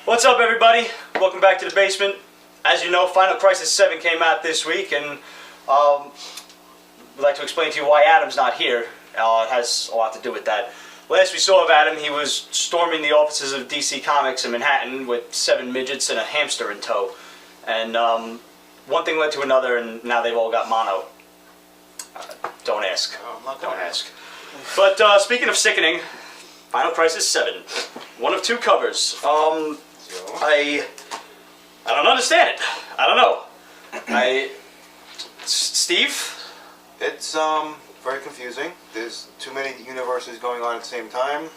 What's up, everybody? Welcome back to the basement. As you know, Final Crisis 7 came out this week, and we'd like to explain to you why Adam's not here. It has a lot to do with that. Last we saw of Adam, he was storming the offices of DC Comics in Manhattan with 7 midgets and a hamster in tow. And one thing led to another, and now they've all got mono. Don't ask. Don't ask. But speaking of sickening, Final Crisis 7. One of 2 covers. I don't understand it. I don't know. Steve? It's very confusing. There's too many universes going on at the same time.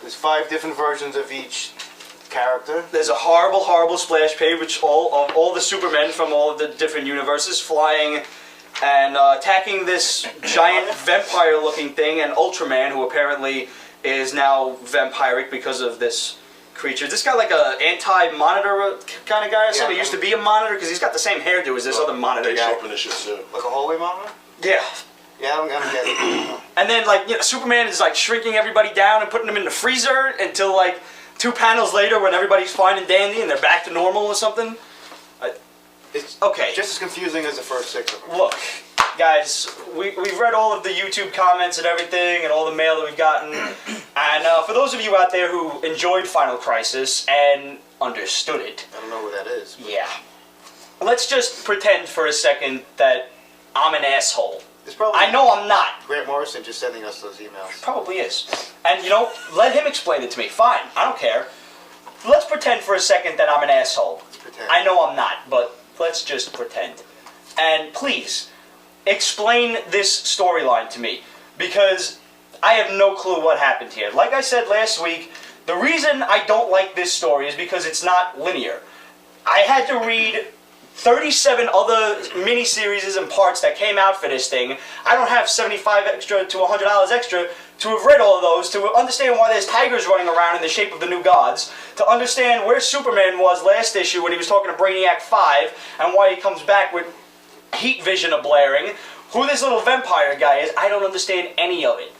There's 5 different versions of each character. There's a horrible, horrible splash page which all the Supermen from all of the different universes flying and attacking this giant vampire-looking thing, and Ultraman, who apparently is now vampiric because of this creature. This guy like a anti-monitor kind of guy or something? He used to be a monitor because he's got the same hairdo as this other monitor guy. Like a hallway monitor? Yeah. Yeah, I don't get it. And then like, you know, Superman is like shrinking everybody down and putting them in the freezer until like 2 panels later when everybody's fine and dandy and they're back to normal or something. It's okay. Just as confusing as the first 6 of them. Look, guys, we've read all of the YouTube comments and everything and all the mail that we've gotten. And for those of you out there who enjoyed Final Crisis and understood it. I don't know what that is. Yeah. Let's just pretend for a second that I'm an asshole. I know I'm not. Grant Morrison just sending us those emails. Probably is. And you know, let him explain it to me. Fine, I don't care. Let's pretend for a second that I'm an asshole. Let's pretend. I know I'm not, but let's just pretend. And please, explain this storyline to me, because I have no clue what happened here. Like I said last week, the reason I don't like this story is because it's not linear. I had to read 37 other miniseries and parts that came out for this thing. I don't have $75 extra to $100 extra to have read all of those, to understand why there's tigers running around in the shape of the new gods, to understand where Superman was last issue when he was talking to Brainiac 5, and why he comes back with heat vision of blaring, who this little vampire guy is. I don't understand any of it.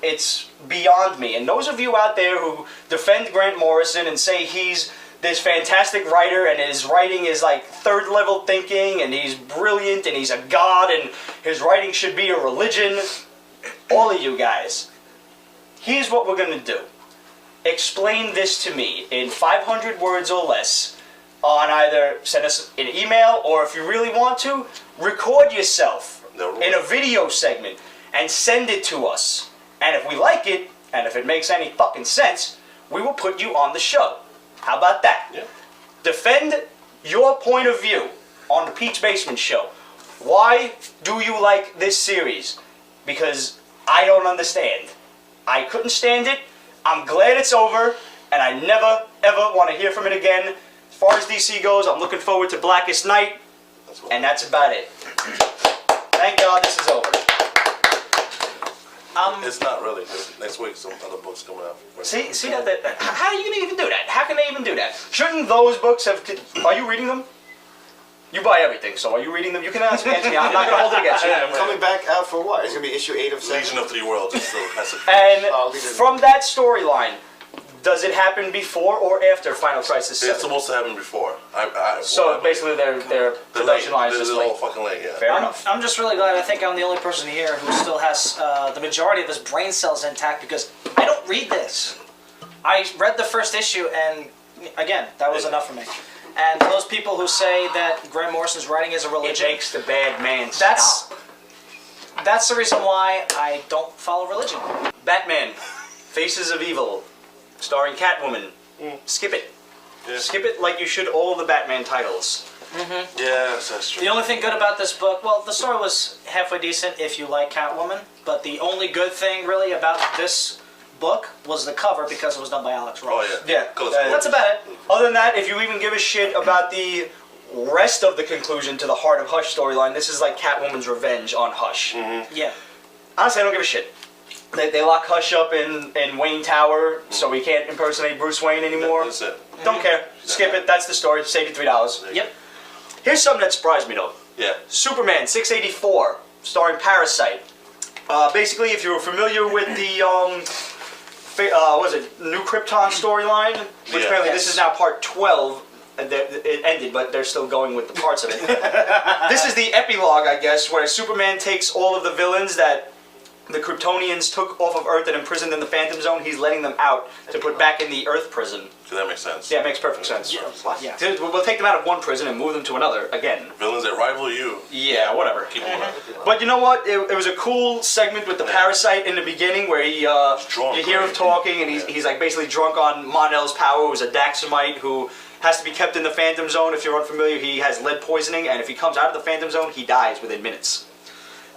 It's beyond me. And those of you out there who defend Grant Morrison and say he's this fantastic writer and his writing is like 3rd level thinking and he's brilliant and he's a god and his writing should be a religion, all of you guys, here's what we're going to do. Explain this to me in 500 words or less on either send us an email, or if you really want to, record yourself in a video segment and send it to us. And if we like it, and if it makes any fucking sense, we will put you on the show. How about that? Yeah. Defend your point of view on the Peach Basement Show. Why do you like this series? Because I don't understand. I couldn't stand it. I'm glad it's over, and I never, ever want to hear from it again. As far as DC goes, I'm looking forward to Blackest Night, and that's about it. Thank God this is over. It's not really. Next week, some other books coming out. See that? How are you gonna even do that? How can they even do that? Shouldn't those books have? Are you reading them? You buy everything, so are you reading them? You can answer me. I'm not gonna hold it against you. Coming back out for what? It's going to be issue 8 of 7. Legion of 3 Worlds. And from that storyline, does it happen before or after Final Crisis 7? It's supposed to happen before. So basically, their production line is just all late. fucking late. Yeah. Fair enough. I'm just really glad. I think I'm the only person here who still has the majority of his brain cells intact, because I don't read this. I read the first issue, and again, that was enough for me. And those people who say that Grant Morrison's writing is a religion, It makes the bad man stop. That's the reason why I don't follow religion. Batman, Faces of Evil, starring Catwoman. Skip it. Yeah. Skip it like you should all the Batman titles. Yeah, that's true. The only thing good about this book, well, the story was halfway decent if you like Catwoman, but the only good thing really about this book was the cover, because it was done by Alex Ross. Oh yeah. Yeah. That's about it. Other than that, if you even give a shit about the rest of the conclusion to the Heart of Hush storyline, this is like Catwoman's revenge on Hush. Yeah. Honestly, I don't give a shit. They lock Hush up in Wayne Tower, so he can't impersonate Bruce Wayne anymore. That's it. Don't care. Skip it. That's the story. Save you $3. Yep. Here's something that surprised me though. Yeah. Superman 684, starring Parasite. Basically, if you're familiar with the was it New Krypton storyline? Which apparently this is now part 12. It ended, but they're still going with the parts of it. This is the epilogue, I guess, where Superman takes all of the villains that the Kryptonians took off of Earth and imprisoned in the Phantom Zone. He's letting them out to put back in the Earth prison. So that makes sense. Yeah, it makes perfect sense. Yeah. We'll take them out of one prison and move them to another again. Villains that rival you. Yeah, whatever. Keep them alive. But you know what? It was a cool segment with the parasite in the beginning where he, you hear him talking and he's like basically drunk on Mon-El's power, who's a Daxamite who has to be kept in the Phantom Zone. If you're unfamiliar, he has lead poisoning, and if he comes out of the Phantom Zone, he dies within minutes.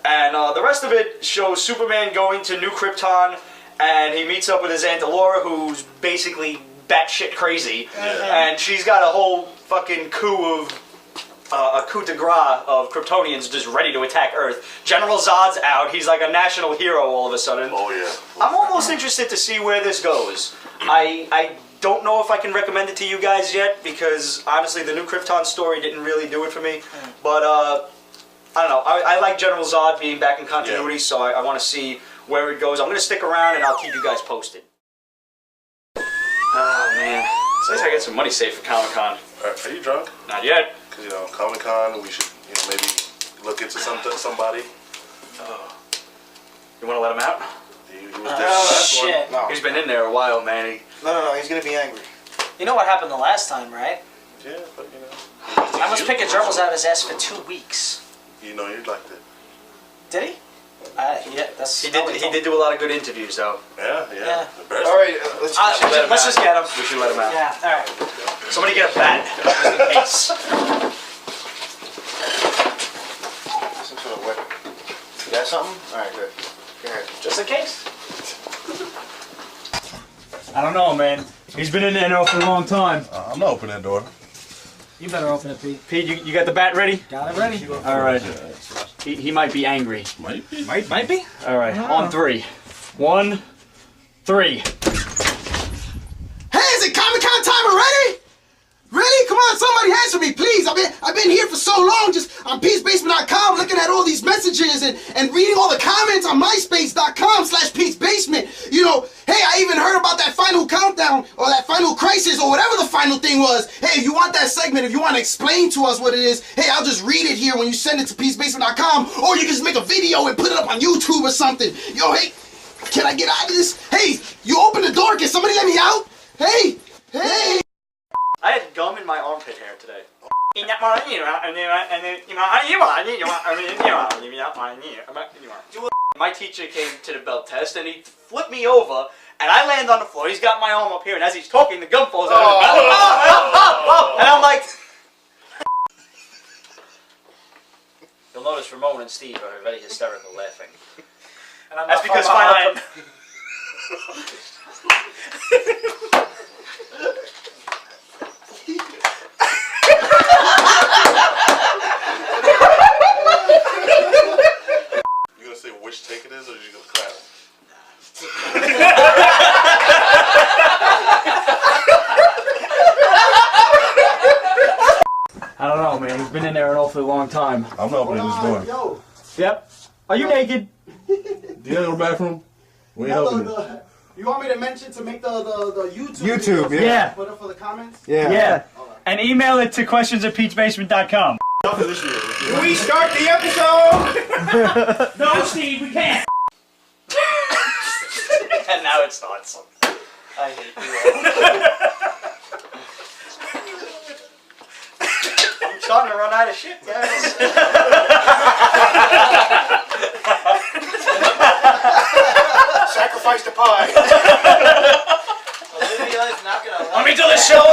And the rest of it shows Superman going to New Krypton, and he meets up with his Aunt Laura, who's basically batshit crazy, and she's got a whole fucking coup de grace of Kryptonians just ready to attack Earth. General Zod's out. He's like a national hero all of a sudden. Oh, yeah. I'm almost interested to see where this goes. I don't know if I can recommend it to you guys yet, because honestly the New Krypton story didn't really do it for me. But I don't know. I like General Zod being back in continuity, so I want to see where it goes. I'm going to stick around and I'll keep you guys posted. Oh man, so I get some money saved for Comic-Con. Are you drunk? Not yet. Because, Comic-Con, we should, maybe look into somebody. You want to let him out? He was there last one. Shit. No. He's been in there a while, man. No, he's gonna be angry. You know what happened the last time, right? Yeah, but I was picking gerbils out of his ass for 2 weeks. You liked it. Did he? Yeah, that's. He did do a lot of good interviews, though. Yeah. Yeah. All right, Let's just get him. We should let him out. Yeah. All right. Somebody get a bat. Just in case. Some sort of weapon. You got something? All right, good. Go ahead. Just in case. I don't know, man. He's been in there now for a long time. I'm gonna open that door. You better open it, Pete. Pete, you got the bat ready? Got it ready. All right. He might be angry. Might be. Might be. All right. On 3. 1, 3. Hey, is it Comic-Con time already? Really? Come on, somebody answer me, please. I've been here for so long, just on Pete'sBasement.com, looking at all these messages and reading all the comments on MySpace.com/Pete'sBasement. Hey, I even heard about that final countdown or that final crisis or whatever the final thing was. Hey, if you want that segment, if you want to explain to us what it is, hey, I'll just read it here when you send it to Pete'sBasement.com, or you can just make a video and put it up on YouTube or something. Yo, hey, can I get out of this? Hey, you open the door. Can somebody let me out? Hey. I had gum in my armpit hair today. My teacher came to the belt test and he flipped me over and I land on the floor. He's got my arm up here and as he's talking the gum falls out of his mouth. And I'm like... You'll notice Ramon and Steve are very hysterical laughing. And I'm That's not because far Final... behind. You gonna say which take it is, or are you gonna clap? I don't know, man. He's been in there an awfully long time. I'm not opening this door. Yo. Yep. Are you naked? Do you go to the bathroom? We ain't helping you. You want me to mention to make the YouTube? YouTube, video? yeah. Put up for the comments? Yeah. And email it to questions@Pete'sBasement.com. Can we start the episode? No, Steve, we can't. And now it starts. I hate you. I'm starting to run out of shit, guys. Sacrifice the pie. Olivia's not gonna Let me do the show.